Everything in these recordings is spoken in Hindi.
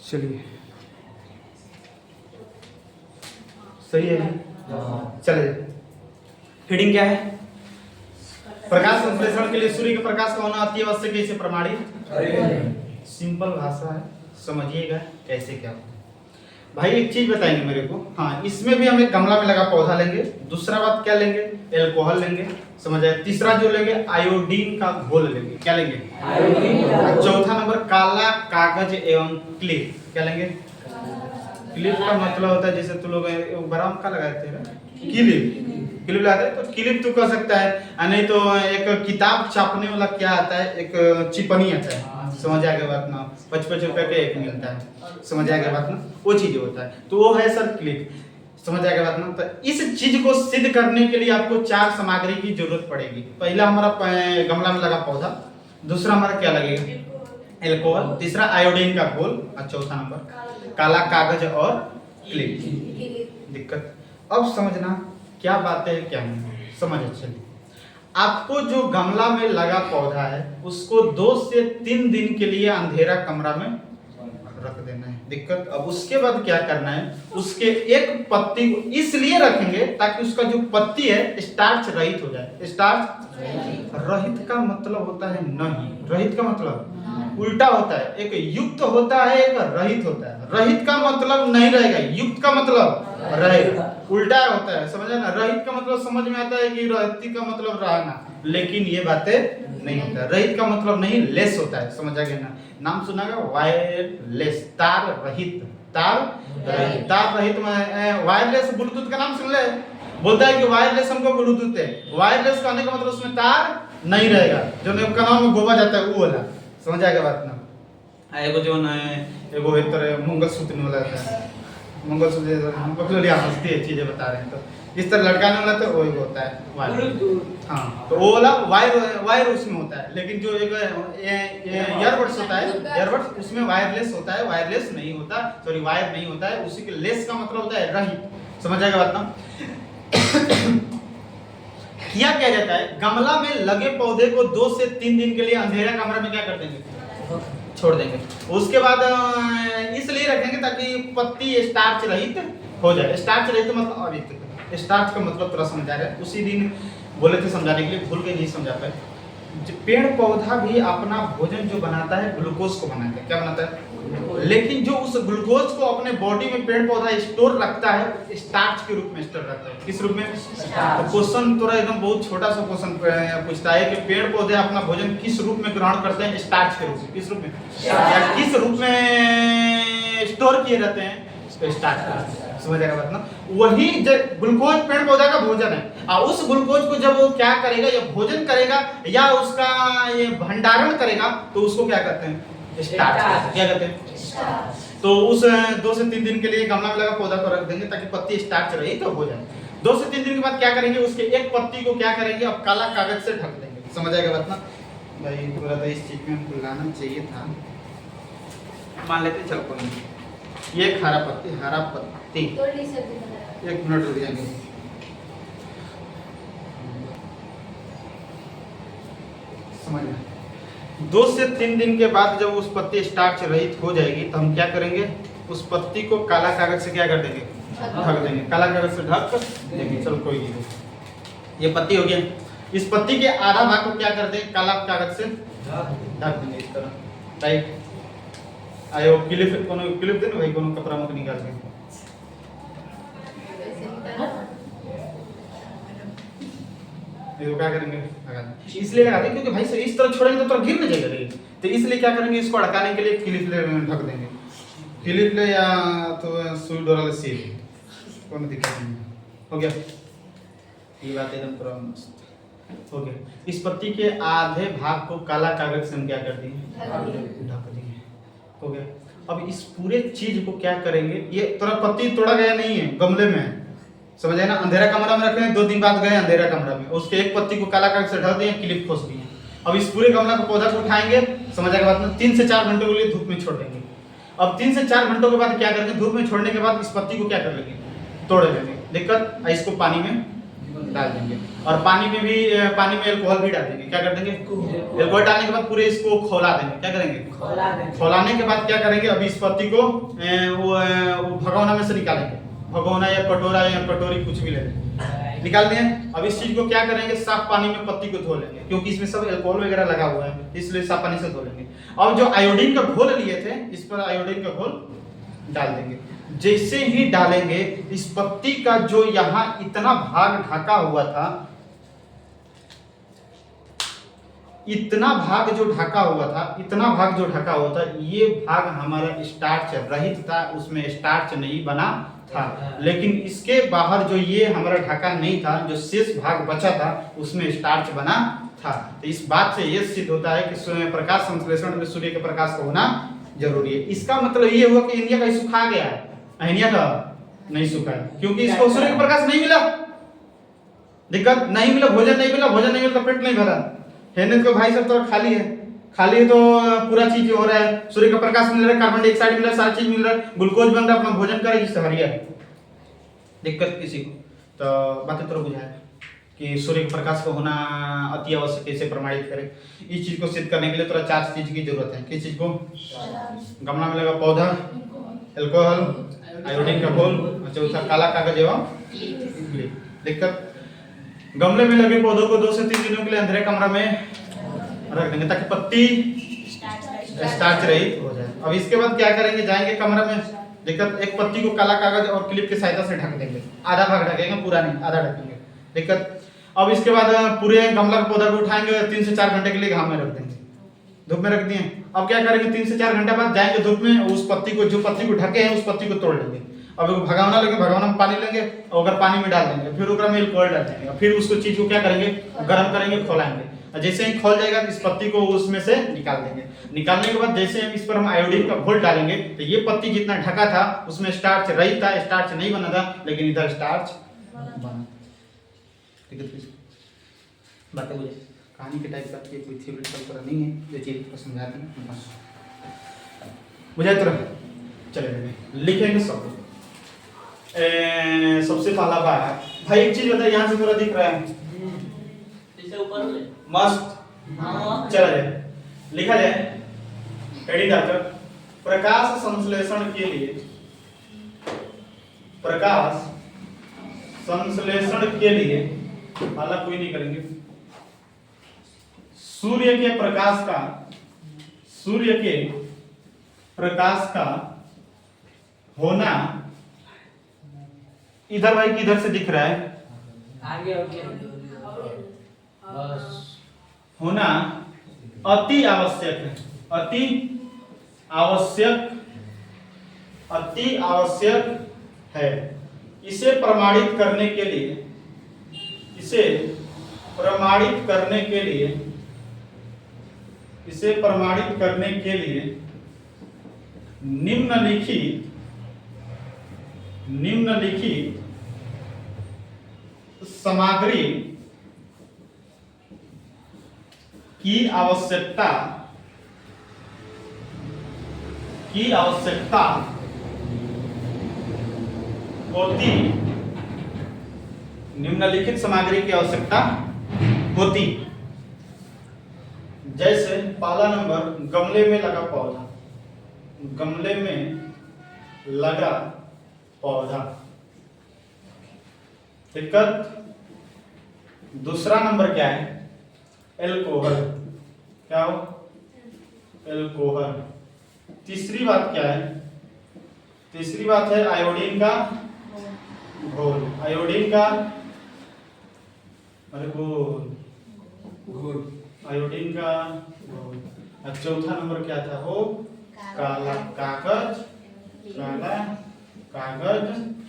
चलिए सही है। चले, फीडिंग क्या है? प्रकाश संश्लेषण के लिए सूर्य के प्रकाश का होना अति आवश्यक है, इसे प्रमाणित। सिंपल भाषा है, समझिएगा कैसे क्या होता है। भाई एक चीज बताएंगे मेरे को, हाँ इसमें भी हम एक गमला में लगा पौधा लेंगे। दूसरा बात क्या लेंगे? एल्कोहल लेंगे, समझ आए। तीसरा जो लेंगे आयोडीन का घोल लेंगे। क्या लेंगे? आयोडीन। चौथा नंबर काला कागज एवं क्लिप। क्या लेंगे? क्लिप का मतलब होता है जैसे तुम लोग बराम का लगाए थे ना, क्लिप। क्लिप लगाते हैं तो क्लिप तू कर सकता है, नहीं तो एक किताब छापने वाला क्या आता है, एक चिपनी आता है, समझ आ गया बात ना। 55 रुपए का एक मिलता है, समझ आ गया बात ना, वो चीज होता है। तो वो है सर क्लिप, समझ आ गया बात ना। तो इस चीज को सिद्ध करने के लिए आपको 4 सामग्री की जरूरत पड़ेगी। पहला हमारा गमला में लगा पौधा, दूसरा हमारा क्या लगेगा? एल्कोहल, तीसरा आयोडीन का घोल, और चौथा नंबर काला कागज और क्लिप। दिक्कत अब समझना क्या बातें हैं क्या नहीं, समझ चलिए। आपको जो गमला में लगा पौधा है उसको 2 से 3 दिन के लिए अंधेरा कमरा में रख देना है। दिक्कत अब उसके बाद क्या करना है, उसके एक पत्ती को इसलिए रखेंगे ताकि उसका जो पत्ती है स्टार्च रहित हो जाए। स्टार्च रहित का मतलब होता है नहीं, रहित का मतलब उल्टा होता है। एक युक्त होता है, एक रहित होता है। रहित का मतलब नहीं रहेगा, युक्त का मतलब रहेगा, उल्टा होता है, समझ ना। रहित का मतलब समझ में आता है कि रहती का मतलब रहना, लेकिन ये बातें नहीं होता है। रहित का मतलब नहीं, लेस होता है, समझ आ गया ना। नाम सुनागा वायरलेस, तार रहित, तार रहित, तार रहित में वायरलेस ब्लूटूथ का नाम सुन ले। बोलता है कि वायरलेस हमको ब्लूटूथ है। वायरलेस कहने का मतलब उसमें तार नहीं रहेगा, जो कानों में गोबा जाता है वो वाला, समझ आ गया बात ना। एगो जो न एगो एक तरह मंगलसूत्र वाला रहता है, मंगलसूत्र हमको तो लिया हंसती है चीजें बता रहे हैं, तो इस तरह लटकाने वाला तो वही होता है वायर। हाँ तो वो वाला वायर उसमें होता है, लेकिन जो एक ईयरबड्स होता है, ईयरबड्स उसमें वायरलेस होता है, वायरलेस नहीं होता, सॉरी वायर नहीं होता है। उसी के लेस का मतलब होता है रहित, समझ आएगा बात ना। क्या किया जाता है, गमला में लगे पौधे को 2 से 3 दिन के लिए अंधेरा कमरा में क्या कर देंगे? छोड़ देंगे। उसके बाद इसलिए रखेंगे ताकि पत्ती स्टार्च रहित हो जाए। स्टार्च रहित मतलब अभी स्टार्च का मतलब थोड़ा समझा रहे हैं, उसी दिन बोले थे समझाने के लिए, भूल के नहीं समझा पाए। पेड़ पौधा भी अपना भोजन जो बनाता है ग्लूकोज को बनाता है। क्या बनाता है? लेकिन जो उस ग्लूकोज को अपने बॉडी में पेड़ पौधा स्टोर रखता है, स्टार्च के रूप में स्टोर रखता है। किस रूप में? तो क्वेश्चन थोड़ा एकदम बहुत छोटा सा क्वेश्चन पूछता है कि पेड़ पौधे अपना भोजन किस रूप में ग्रहण करते हैं? स्टार्च के रूप में। किस रूप में? या किस रूप में स्टोर किए रहते हैं? स्टार्च। समझ आएगा बात ना। वही ग्लूकोज पेड़ पौधा का भोजन है, और उस ग्लूकोज को जब वो क्या करेगा, या भोजन करेगा या उसका ये भंडारण करेगा, तो उसको क्या कहते हैं? स्टार्च। क्या कहते हैं? तो उस 2 से 3 दिन के लिए गमला में लगा पौधा को रख देंगे ताकि पत्ती स्टार्च रही तो हो जाए। 2 से 3 दिन के बाद क्या करेंगे, उसके एक पत्ती को क्या करेंगे, अब काला कागज से ढक देंगे। समझ आएगा बात ना भाई। पूरा तो इस चीज में हमको लाना चाहिए था, मान लेते चल कोई नहीं। ये हरा पत्ती, हरा पत्ती, 1 मिनट रुक जाएंगे। समझ में 2 से 3 दिन के बाद जब उस पत्ती स्टार्च रहित हो जाएगी तो हम क्या करेंगे, उस पत्ती को काला कागज से क्या कर देंगे? ढक देंगे। काला कागज से ढक देंगे। चलो कोई नहीं, ये पत्ती हो गया। इस पत्ती के आधा भाग को क्या कर देंगे? काला कागज से ढक देंगे इस तरह, राइट। आयो क्लिप, कोनो क्लिप दे ना भाई, कोनो कपड़ा मत निकाल के। ये क्या करेंगे? इसलिए लगा देंगे क्योंकि भाई इस तरह छोड़ेंगे तो गिर न जाएगा, तो इसलिए क्या करेंगे, इसको अटकाने के लिए क्लिप ले ढक देंगे। क्लिप ले या तो सुई डोरा ले सील, कोनो दिक्कत नहीं। हो गया, ये बात एकदम पूरा मस्त हो गया। इस पत्ती के आधे भाग को काला कागज से हम क्या कर दिए? ढक दिए। हो गया। अब इस पूरे चीज को क्या करेंगे, ये तोरा पत्ती तोड़ा गया नहीं है, गमले में है, समझ आए ना। अंधेरा कमरा में रखे हैं, 2 दिन बाद गए अंधेरा कमरा में, उसके एक पत्ती को काला कागज से ढक दिए, क्लिप खोस दिए। अब इस पूरे गमला को पौधा को उठाएंगे, समझ आएगा बात ना, 3 से 4 घंटे के लिए धूप में छोड़ देंगे। अब 3 से 4 घंटों के बाद क्या करेंगे, धूप में छोड़ने के बाद इस पत्ती को क्या कर लेंगे? तोड़ लेंगे। दिक्कत, इसको पानी में डाल देंगे। और पानी में अल्कोहल भी डाल देंगे। क्या कर देंगे? अल्कोहल डालने के बाद पूरे इसको खौला देंगे। क्या करेंगे? खौलाने के बाद क्या करेंगे? अभी इस पत्ती को वो भगोना में से निकालेंगे। भगोना या कटोरा या कटोरी कुछ भी ले लेंगे, निकाल दिए। अब इस चीज को क्या करेंगे? साफ पानी में पत्ती को धो लेंगे, क्योंकि इसमें सब अल्कोहल वगैरह लगा हुआ है, इसलिए साफ पानी से धो लेंगे। अब जो आयोडीन का घोल लिए थे, इस पर आयोडीन का घोल डाल देंगे। जैसे ही डालेंगे, इस पत्ती का जो यहाँ इतना भाग ढका हुआ था, इतना भाग जो ढका हुआ था, ये भाग हमारा स्टार्च रहित था, उसमें स्टार्च नहीं बना था। लेकिन इसके बाहर जो ये हमारा ढका नहीं था, जो शेष भाग बचा था, उसमें स्टार्च बना था। तो इस बात से ये सिद्ध होता है कि प्रकाश संश्लेषण में सूर्य के प्रकाश का होना जरूरी है। इसका मतलब ये हुआ कि इंडिया का सूखा गया है, इंडिया का नहीं सूखा है, क्योंकि इसको सूर्य का प्रकाश नहीं मिला। दिक्कत नहीं मिला, भोजन नहीं मिला तो पेट नहीं भरा है। तो भाई सब तो खाली है तो पूरा चीज हो रहा है, सूर्य का प्रकाश मिल रहा है, कार्बन डाइऑक्साइड मिल रहा है, सारी चीज मिल रहा है, ग्लूकोज बन रहा है, अपना भोजन करे जिससे हरिया है। दिक्कत किसी को तो बातें तो बुझाए कि सूर्य के प्रकाश का होना अति आवश्यक कैसे प्रमाणित करें। इस चीज को सिद्ध करने के लिए थोड़ा 4 चीज की जरूरत है। किस चीज को? गमला में लगा पौधा, अल्कोहल, आयोडीन का घोल, चौथा काला कागज एवं क्ले। दिक्कत गमले में लगे पौधों को 2 से 3 दिनों के लिए अंधेरे कमरा में रख देंगे, ताकि पत्ती स्टार्च रहित हो जाए। अब इसके बाद क्या करेंगे? जाएंगे कमरे में। दिक्कत एक पत्ती को काला कागज और क्लिप की सहायता से ढक देंगे, आधा भाग ढकेंगे, पूरा नहीं, आधा ढकेंगे। दिक्कत अब इसके बाद पूरे गमला के पौधा को उठाएंगे, 3 से 4 घंटे के लिए घाम में रख देंगे, धूप में रख दिए। अब क्या करेंगे? 3 से 4 घंटे बाद जाएंगे धूप में, उस पत्ती को, जो पत्ती को ढके हैं, उस पत्ती को तोड़ लेंगे। अब भगावना लेंगे, भगावना में पानी लेंगे, और अगर पानी में डाल देंगे, फिर उसमें अल्कोहल डाल देंगे, फिर उसको चीज को क्या करेंगे? गर्म करेंगे, खौलाएंगे। जैसे ही खौल जाएगा, इस पत्ती को उसमें से निकाल देंगे। निकालने के बाद जैसे हम इस पर आयोडीन का घोल डालेंगे, तो ये पत्ती जितना ढका था, उसमें स्टार्च रहित था, स्टार्च नहीं बना था, लेकिन इधर स्टार्च बना। ठीक है, बातें बुझे? कहानी के टाइप का कोई थ्योरेटिकल तरह नहीं है, जो चीज को समझाते हैं बस बुझाए तो चले लिखेंगे सब। सबसे पहला बात भाई, एक चीज बताइए, यहाँ से पूरा दिख रहा है मस्त? चला जाए, लिखा जाए। हेडिंग डालकर प्रकाश संश्लेषण के लिए, प्रकाश संश्लेषण के लिए अलग कोई नहीं करेंगे। सूर्य के प्रकाश का होना, इधर भाई किधर से दिख रहा है? आगे बस होना अति आवश्यक है, अति आवश्यक है। इसे प्रमाणित करने के लिए निम्नलिखित सामग्री की आवश्यकता होती, निम्नलिखित सामग्री की आवश्यकता होती। जैसे पहला नंबर, गमले में लगा पौधा, गमले में लगा पौधा। दिक्कत दूसरा नंबर क्या है? एल्कोहल। क्या हो? एल्कोहल। तीसरी बात क्या है? तीसरी बात है आयोडीन का घोल, आयोडीन का घोल, आयोडीन का घोल। और चौथा नंबर क्या था? वो काला कागज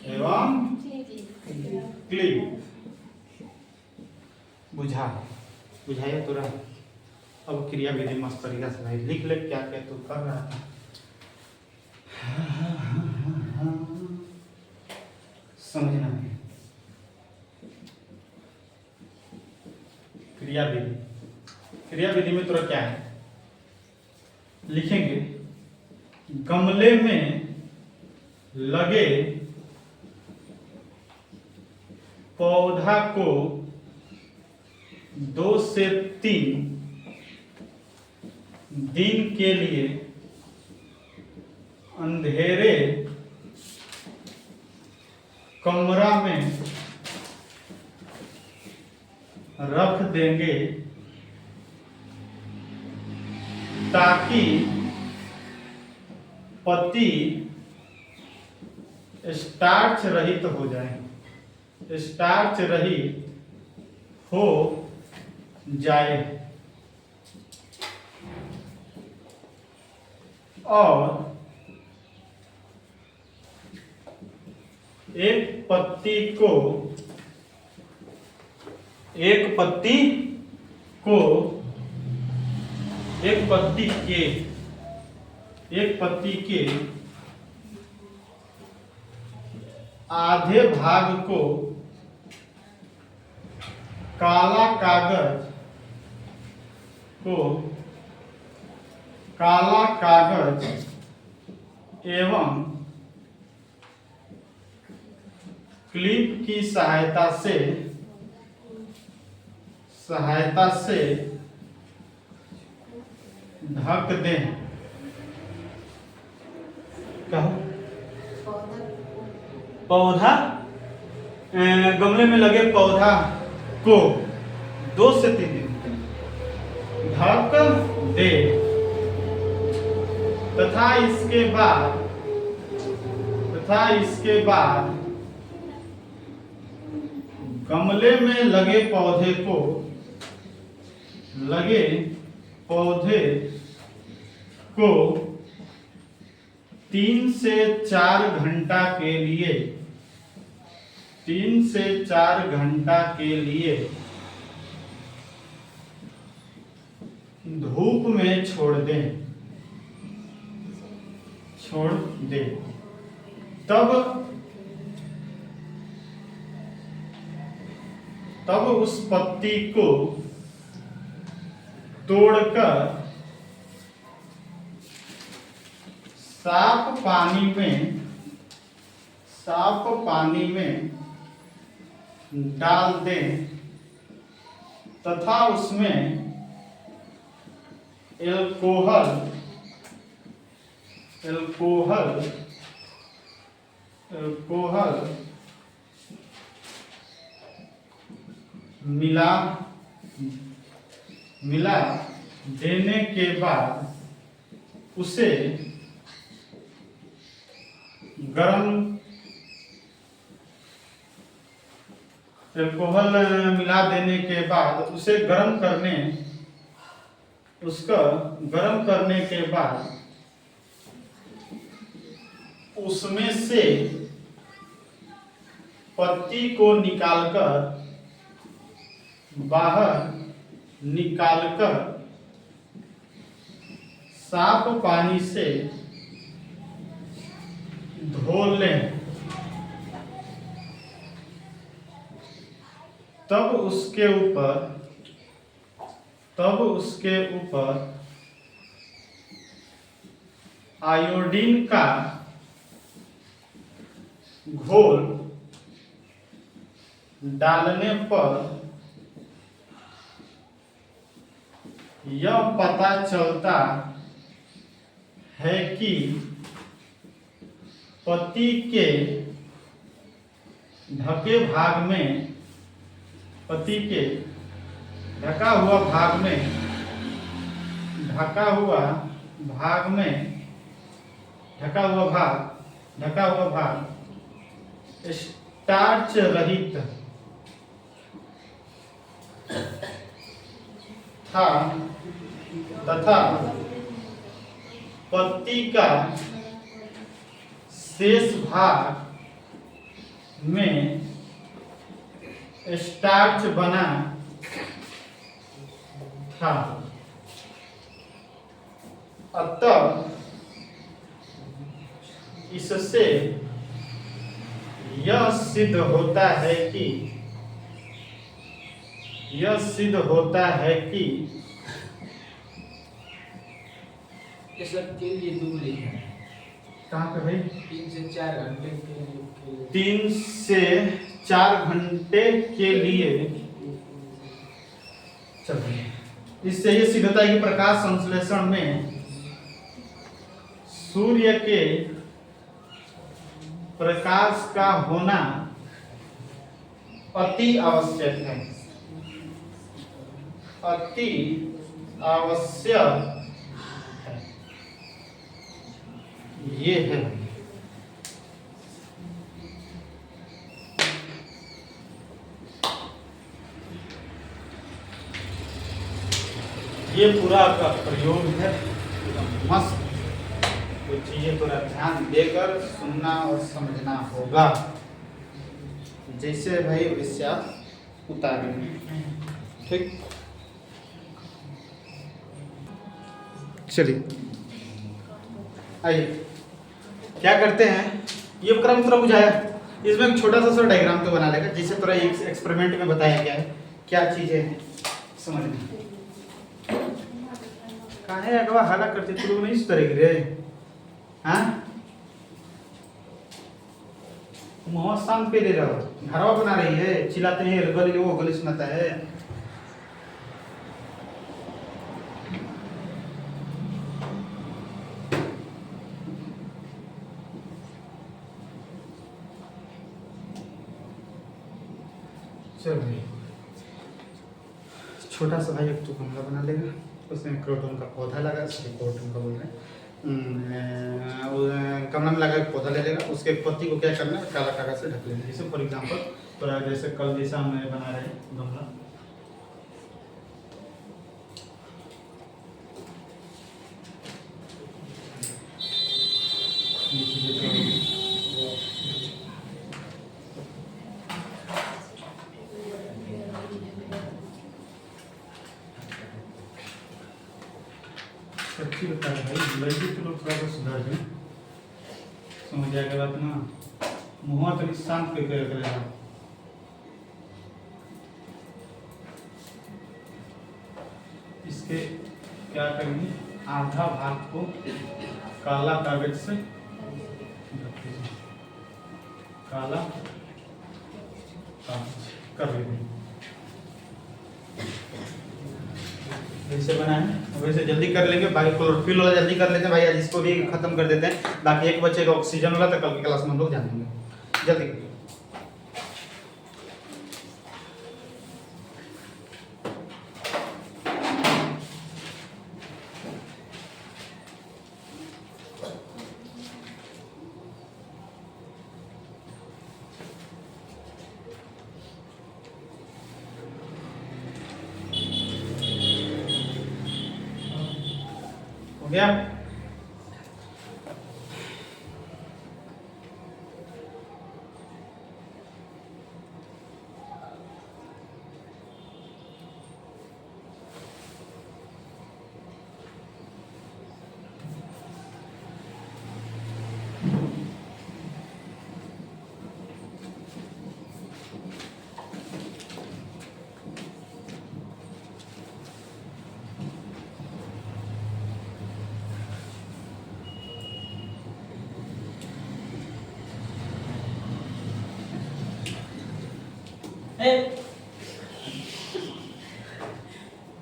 एवं क्लिप। बुझाया तो रहा। अब क्रिया विधि मस्त तरीका से भाई लिख ले, क्या क्या तू कर रहा था। समझना है क्रिया विधि में तुरंत क्या है लिखेंगे? गमले में लगे पौधा को 2 से 3 दिन के लिए अंधेरे कमरा में रख देंगे ताकि पत्ती स्टार्च रहित हो जाए, स्टार्च रहित हो जाए और एक पत्ती के आधे भाग को काला कागज एवं क्लिप की सहायता से ढक दें। पौधा गमले में लगे पौधा को 2 से 3 दिन ढक दे तथा इसके बाद गमले में लगे पौधे को 3 से 4 घंटा के लिए धूप में छोड़ दें। तब उस पत्ती को तोड़कर साफ पानी में डाल दें तथा उसमें अल्कोहल मिला देने के बाद उसे गरम करने के बाद उसमें से पत्ती को बाहर निकालकर साफ पानी से धो लें। तब उसके ऊपर आयोडीन का घोल डालने पर यह पता चलता है कि पत्ती के ढका हुआ भाग स्टार्च रहित था तथा पत्ती का शेष भाग में स्टार्च बना था। अतः इससे यह सिद्ध होता है कि के लिए दूर लिखा है। कहाँ पे भाई? 3 से 4 घंटे के लिए। 3 से 4 घंटे के लिए, चलिए इससे ये सिद्ध होता है कि प्रकाश संश्लेषण में सूर्य के प्रकाश का होना अति आवश्यक है, अति आवश्यक है, ये है। ये पूरा का प्रयोग है, मस्त कुछ चीजें थोड़ा ध्यान देकर सुनना और समझना होगा, जैसे भाई वैसे आप उतारेंगे, ठीक। चलिए आइए क्या करते हैं, ये क्रम थोड़ा बुझाया, इसमें एक छोटा सा डायग्राम तो बना लेगा, जिसे थोड़ा एक एक्सपेरिमेंट में बताया गया है क्या चीजें समझना। काहे अगवा हाला करते तू लोग नहीं सुधरेगी रे, हाँ मोह शांत पे ले रहा हो, घरवा बना रही है, चिल्लाते हैं गली वो गली सुनाता है। चलिए छोटा सा भाई एक तो गमला बना लेगा, उसमें क्रोटन का पौधा लगा, क्रोटन का बोल रहे हैं, गमला में लगा पौधा ले लेगा, उसके पत्ती को क्या करना है, काला कागज से ढक लेना। जैसे फॉर एग्जांपल तो जैसे कल जैसा हम बना रहे हैं गमला, अच्छी बता रहे भाई, लड़की तो लोग थोड़ा सा सुधार दें, समझ आएगा बात ना, मुँह तो शांत पे करेगा। इसके क्या करेंगे, आधा भाग को काला कागज से काला कागज कर लेंगे, वैसे बनाए वैसे जल्दी कर लेंगे, बाकी क्लोरोफिल वाला जल्दी कर लेते हैं भाई, आज इसको भी खत्म कर देते हैं, बाकी एक बच्चे का ऑक्सीजन वाला तो कल की क्लास में हम लोग जानेंगे, जल्दी करिए। हो गया,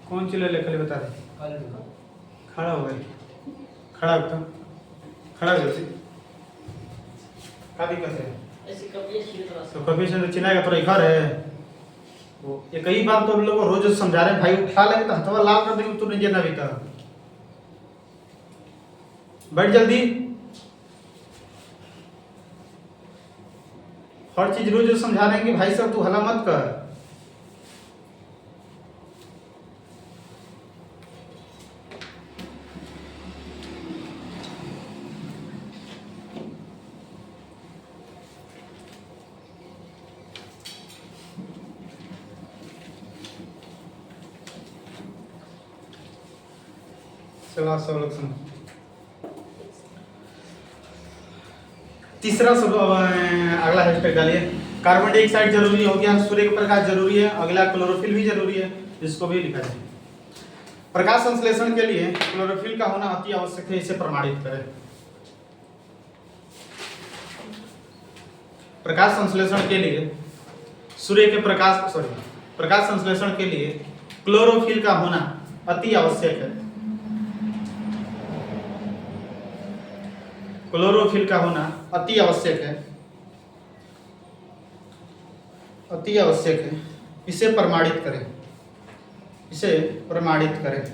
कौन सी ले ले बता दे, खड़ा हो गए, खड़ा हो तो खड़ा हो जैसे का दिक्कत है, तो कभी से तो चिल्लाएगा, थोड़ा घर है वो, ये कई बार तो हम लोग को रोज समझा रहे हैं भाई, उठा लेंगे तो हथवा लाल कर देंगे, तू नहीं देना भी था, बैठ जल्दी, हर चीज रोज समझा रहे हैं कि भाई साहब तू हला मत कर। चलो सब लोग सुनो, तीसरा सब अगला हैशटैग डालिए, कार्बन डाइऑक्साइड जरूरी हो गया, सूर्य का प्रकाश जरूरी है, अगला क्लोरोफिल भी जरूरी है, इसको भी लिखा जाए। प्रकाश संश्लेषण के लिए क्लोरोफिल का होना अति आवश्यक है, इसे प्रमाणित करें। प्रकाश संश्लेषण के लिए सूर्य के प्रकाश संश्लेषण के लिए क्लोरोफिल का होना अति आवश्यक है। क्लोरोफिल का होना अति आवश्यक है, अति आवश्यक है। इसे प्रमाणित करें, इसे प्रमाणित करें।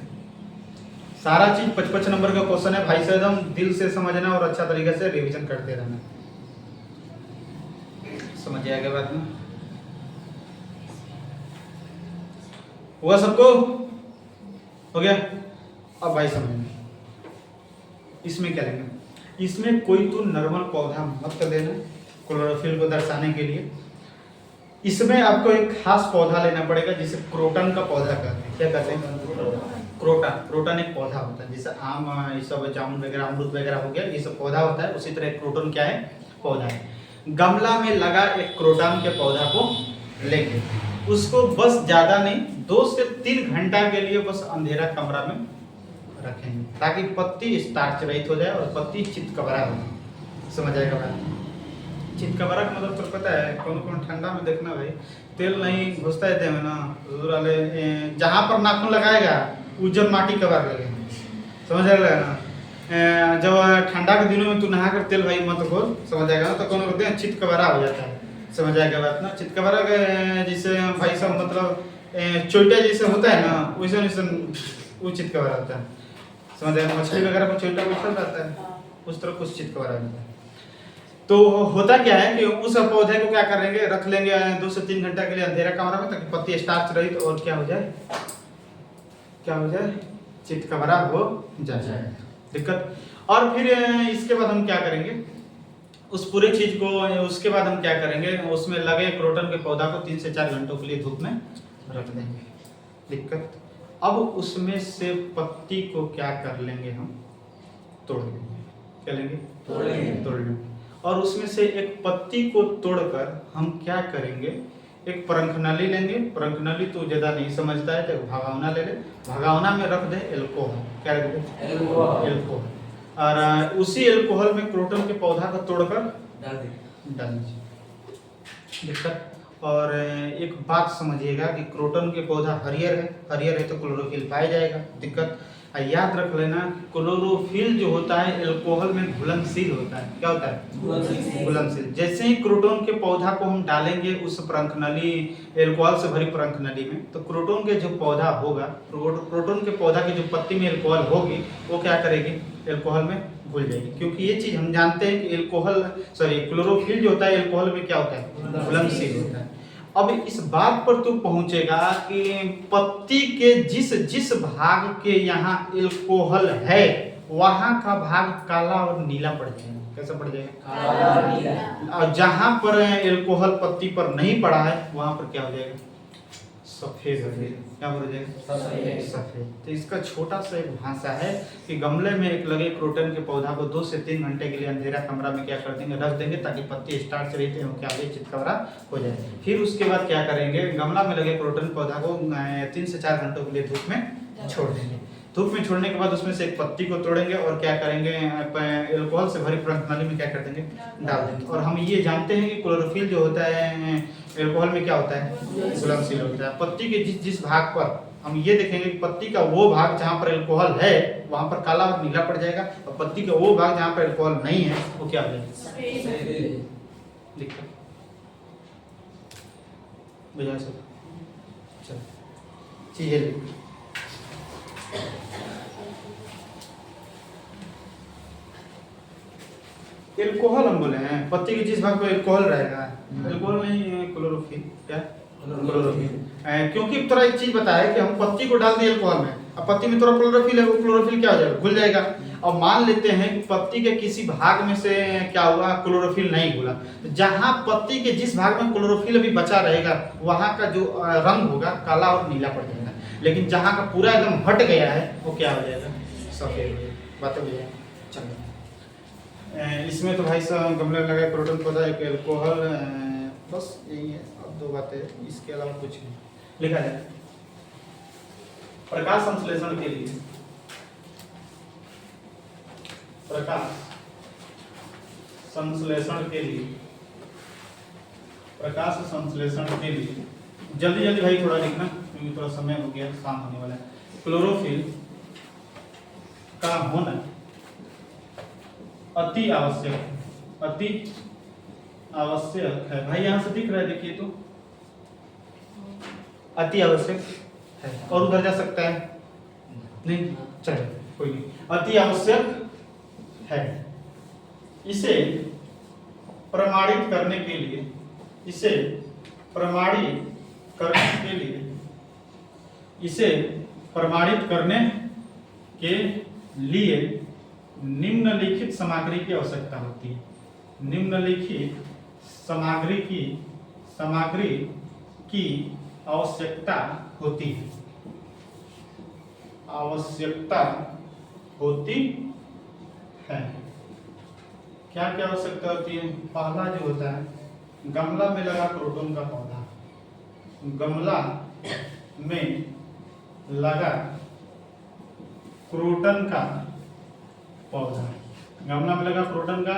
सारा चीज 55 नंबर का क्वेश्चन है भाई, से एकदम दिल से समझना और अच्छा तरीके से रिवीजन करते रहना। समझ आएगा बात में? हुआ सबको? हो गया? अब भाई समझना, इसमें क्या लेंगे? इसमें कोई तो नॉर्मल पौधा मत लेना क्लोरोफिल को दर्शाने के लिए। इसमें आपको एक खास पौधा लेना पड़ेगा जिसे क्रोटन का पौधा कहते हैं। क्या कहते हैं? क्रोटन। क्रोटन एक पौधा होता है, जैसे आम, ये सब जामुन वगैरह, अमरूद वगैरह हो गया, ये सब पौधा होता है। उसी तरह क्रोटन क्या है? पौधा है। गमला में लगा एक क्रोटन के पौधा को लेंगे, उसको बस ज्यादा नहीं 2 से 3 घंटा के लिए बस अंधेरा कमरा में रखेंगे, ताकि पत्ती स्टार्च रहित हो जाए और पत्ती चितकबरा हो जाए। समझ आएगा बात? चितकबरा का मतलब तो पता है, कौन कौन ठंडा में देखना भाई, तेल नहीं घुसता है में ना, जहाँ पर नाखून लगाएगा उज्जर माटी कबार लगेगा। समझ आएगा ना? जब ठंडा के दिनों में तू नहा कर तेल भाई मत खोल, समझ आएगा ना? तो कौन कहते हैं? चितकबरा हो जाता है। समझ आएगा बात ना? चितकबरा जिसे भाई सब मतलब चोइटा जैसे होता है ना, वैसे वो चितकबरा होता है। समझ आएगा? मछली वगैरह पर चोइटा उछल रहता है, उस तरह कुछ चितकबरा होता है। तो होता क्या है कि उस पौधे को क्या करेंगे? रख लेंगे 2 से 3 घंटा के लिए अंधेरा कमरा में, ताकि पत्ती स्टार्च रहित और क्या हो जाए? क्या हो जाए? चितकबरा हो जाए। दिक्कत। और फिर इसके बाद हम क्या करेंगे? उस पूरे चीज को, उसके बाद हम क्या करेंगे? उसमें लगे क्रोटन के पौधा को 3 से 4 घंटों के लिए धूप में रख देंगे। दिक्कत। अब उसमें से पत्ती को क्या कर लेंगे? हम तोड़ लेंगे। क्या लेंगे? तोड़ लेंगे। और उसमें से एक पत्ती को तोड़कर हम क्या करेंगे? एक परंखनली लेंगे। परंखनली तो ज्यादा नहीं समझता है तो भगौना ले ले, भगौना में रख दे एल्कोहल। क्या रख दे? एल्कोहल। और उसी एल्कोहल में क्रोटन के पौधा को तोड़कर डाल दीजिए। दिक्कत। और एक बात समझिएगा कि क्रोटन के पौधा हरियर है तो क्लोरोफिल पाया जाएगा। दिक्कत। याद रख लेना, क्लोरोफिल जो होता है एल्कोहल में घुलनशील होता है। क्या होता है? घुलनशील। जैसे ही क्रोटन के पौधा को हम डालेंगे उस परंखनली, एल्कोहल से भरी परंखनली में, तो क्रोटन के जो पौधा होगा, क्रोटन के पौधा की जो पत्ती में एल्कोहल होगी, वो क्या करेगी? एल्कोहल में घुल जाएगी। क्योंकि ये चीज हम जानते हैं कि क्लोरोफिल जो होता है एल्कोहल में क्या होता है? घुलनशील होता है। अब इस बात पर तू पहुंचेगा कि पत्ती के जिस भाग के यहाँ एल्कोहल है वहां का भाग काला और नीला पड़ जाएगा। कैसा पड़ जाएगा? काला और नीला। और जहां पर एल्कोहल पत्ती पर नहीं पड़ा है वहां पर क्या हो जाएगा? सफेद हो जाएगा। क्या हो जाएगा? सफेद। तो इसका छोटा सा एक भाषा है कि गमले में एक लगे क्रोटन के पौधा को 2 से 3 घंटे के लिए अंधेरा कमरा में क्या कर देंगे? रख देंगे, ताकि पत्ती स्टार्च रही थे क्या हो जाए? चितकबरा हो जाए। फिर उसके बाद क्या करेंगे? गमला में लगे क्रोटन पौधा को 3 से 4 घंटों के लिए धूप में छोड़ देंगे। धूप में छोड़ने के बाद उसमें से एक पत्ती को तोड़ेंगे और क्या करेंगे? एल्कोहल से भरी परंखनली में क्या कर देंगे? डाल देंगे। और हम ये जानते हैं कि क्लोरोफिल जो होता है एल्कोहल में क्या होता है? घुलनशील होता है। पत्ती के जिस भाग पर हम ये देखेंगे कि पत्ती का वो भाग जहाँ पर एल्कोहल है वहां पर काला और नीला पड़ जाएगा, और पत्ती का वो भाग जहाँ पर एल्कोहल नहीं है वो क्या हो जाएगा? दिक्कत। बुझा सब? चलो चीजें एल्कोहल हम बोले हैं, पत्ती के जिस भाग पर एल्कोहल रहेगा, एल्कोहल नहीं क्लोरोफिल। क्या? क्लोरोफिल। क्योंकि थोड़ा एक चीज बताया कि हम पत्ती को डाल दिए एल्कोहल में, अब पत्ती में थोड़ा क्लोरोफिल है, वो क्लोरोफिल क्या हो जाएगा? घुल जाएगा। अब मान लेते हैं कि पत्ती के किसी भाग में से क्या हुआ? क्लोरोफिल नहीं घुला, तो जहां पत्ती के जिस भाग में क्लोरोफिल अभी बचा रहेगा वहां का जो रंग होगा काला और नीला पड़ जाएगा। लेकिन जहां का पूरा एकदम हट गया है वो क्या हो जाएगा? सफेद हो जाएगा। बात हो जाएगा। चलो इसमें तो भाई साहब गमले में लगा क्रोटन पौधा, एक एल्कोहल, बस यही है। अब 2 बातें, इसके अलावा कुछ नहीं लिखा जाए। प्रकाश संश्लेषण के लिए, प्रकाश संश्लेषण के लिए प्रकाश संश्लेषण के लिए, जल्दी जल्दी भाई थोड़ा लिखना क्योंकि थोड़ा समय हो गया, शाम होने वाला है। क्लोरोफिल का होना अति आवश्यक है, अति आवश्यक है। भाई यहाँ से दिख रहा है, देखिए तो अति आवश्यक है। और उधर जा सकता है नहीं, चलो कोई नहीं, अति आवश्यक है। इसे प्रमाणित करने के लिए, इसे प्रमाणित करने के लिए, इसे प्रमाणित करने के लिए निम्नलिखित सामग्री की आवश्यकता होती है। निम्नलिखित सामग्री की आवश्यकता होती है, आवश्यकता होती है। क्या क्या आवश्यकता होती है? पहला जो होता है, गमला में लगा क्रोटन का पौधा, गमला में लगा क्रोटन का पौधा, गमला में लगा क्रोटन का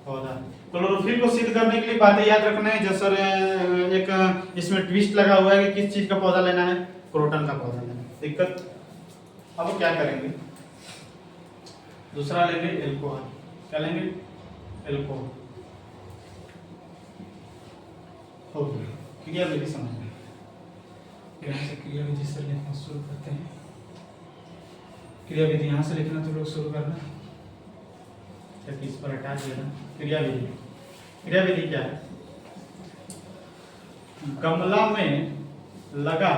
पौधा। क्लोरोफिल को सिद्ध करने के लिए बातें याद रखना है। जैसे एक इसमें ट्विस्ट लगा हुआ है कि किस चीज का पौधा लेना है, क्रोटन का पौधा लेना है। दिक्कत, अब क्या करेंगे? दूसरा लेंगे एल्कोहल। क्या लेंगे? एल्कोहल। हो गया, क्रियाविधि समझ में। यहाँ से क्रियाविधि से लिखना शुरू करते हैं। क्रियाविधि यहाँ से लिखना तो लोग शुरू करना, ताकि इस पर हटा दिया ना। क्रियाविधि, क्रियाविधि क्या है? गमला में लगा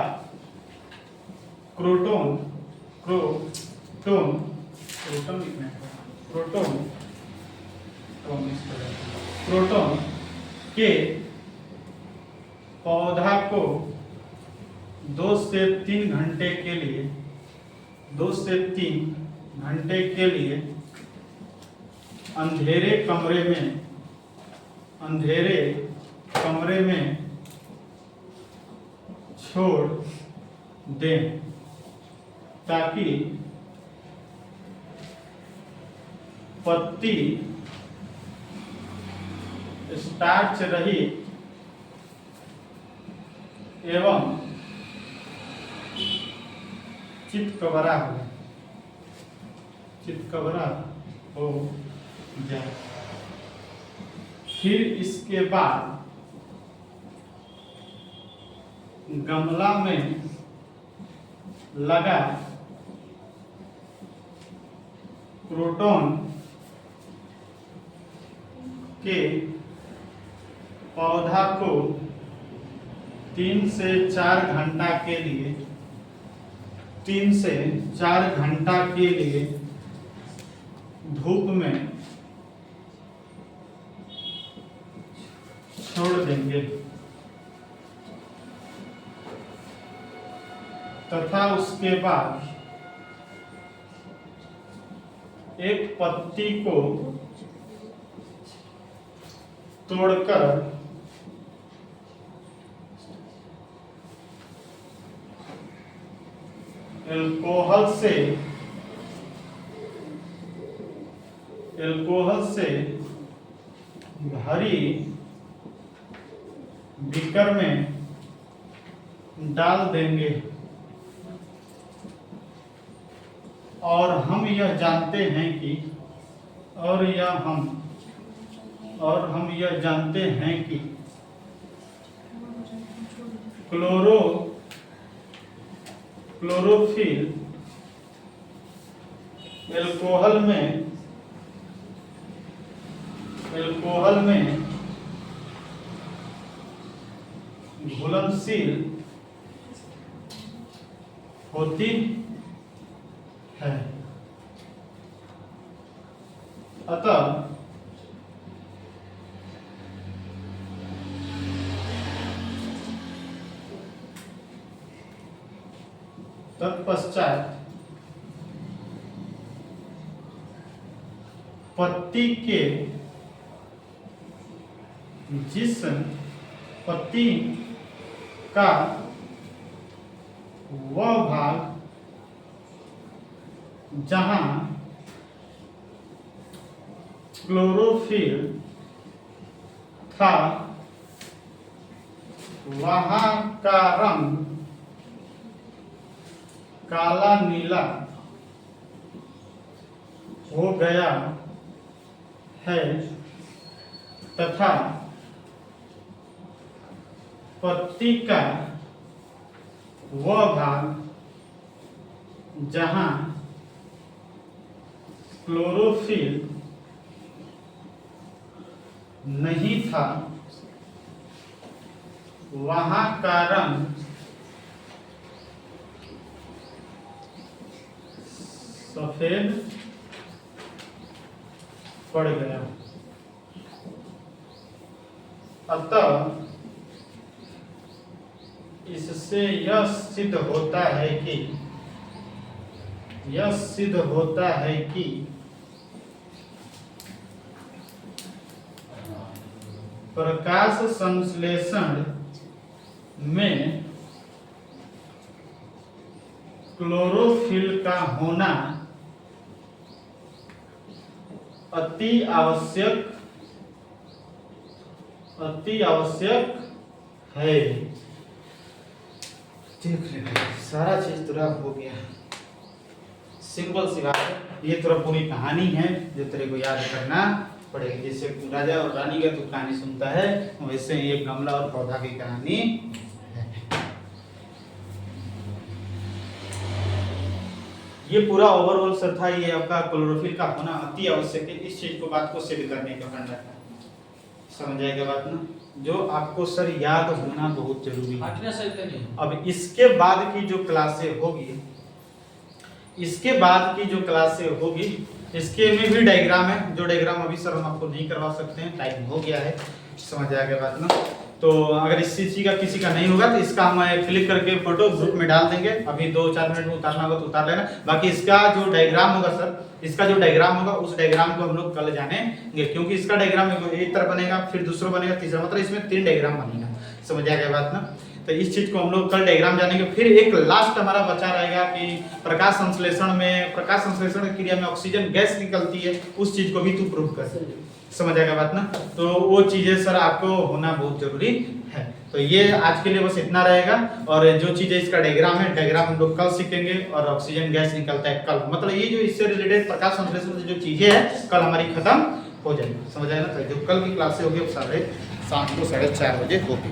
क्रोटन, लिखना है, क्रोटन के पौधा को 2 से 3 घंटे के लिए, 2 से 3 घंटे के लिए अंधेरे कमरे में छोड़ दें, ताकि पत्ती स्टार्च रहित एवं चितकबरा हो जाए। फिर इसके बाद गमला में लगा क्रोटन के पौधा को 3 से 4 घंटा के लिए, 3 से 4 घंटा के लिए धूप में छोड़ देंगे तथा उसके बाद एक पत्ती को तोड़कर एल्कोहल से भरी बीकर में डाल देंगे। और हम यह जानते हैं कि क्लोरोफिल एल्कोहल में घुलनशील होती है। अतः तत्पश्चात पत्ती के जिस पत्ती का वह भाग जहां क्लोरोफिल था वहां का रंग काला नीला हो गया है तथा पत्ती का वह भाग जहां क्लोरोफिल नहीं था वहां का रंग सफेद पड़ गया। अतः इससे यह सिद्ध होता है कि प्रकाश संश्लेषण में क्लोरोफिल का होना अति आवश्यक है। देख ले सारा चीज तुरा हो गया। सिंपल सी बात है, ये तुरा पूरी कहानी है जो तेरे को याद करना पड़ेगी। जैसे राजा और रानी का तू कहानी सुनता है, वैसे ही एक गमला और पौधा की कहानी है। ये पूरा ओवरऑल सर था, ये आपका क्लोरोफिल का होना अति आवश्यक है। इस चीज को बात को सिद्ध करने का फंडा है। समझ आएगा बात ना, जो आपको सर याद होना बहुत जरूरी है। अब इसके बाद की जो क्लासे होगी इसके में भी डायग्राम है, जो डायग्राम अभी सर हम आपको नहीं करवा सकते हैं, टाइम हो गया है। समझ आएगा बात ना। तो अगर इस चीज का किसी का नहीं होगा तो इसका हम क्लिक करके फोटो ग्रुप में डाल देंगे। अभी 2-4 मिनट में उतारना होगा तो उतार लेना। बाकी इसका जो डायग्राम होगा सर, इसका जो डायग्राम होगा उस डायग्राम को हम लोग कल जानेंगे, क्योंकि इसका डायग्राम एक तरह बनेगा, फिर दूसरा बनेगा, तीसरा, मतलब इसमें 3 डायग्राम बनेगा। समझ आ गया बात ना। तो इस चीज को हम लोग कल डायग्राम जानेंगे। फिर एक लास्ट हमारा बचा रहेगा कि प्रकाश संश्लेषण क्रिया में ऑक्सीजन गैस निकलती है, उस चीज को भी तू प्रूव कर। समझ आएगा बात ना। तो वो चीजें सर आपको होना बहुत जरूरी है। तो ये आज के लिए बस इतना रहेगा। और जो चीजें इसका डायग्राम है, डायग्राम हम लोग कल सीखेंगे। और ऑक्सीजन गैस निकलता है कल, मतलब ये जो इससे रिलेटेड प्रकाश संश्लेषण से जो चीजें हैं कल हमारी खत्म हो जाएगी। समझ आएगा ना। तो जो कल की क्लास होगी शाम को 4:30 बजे होगी।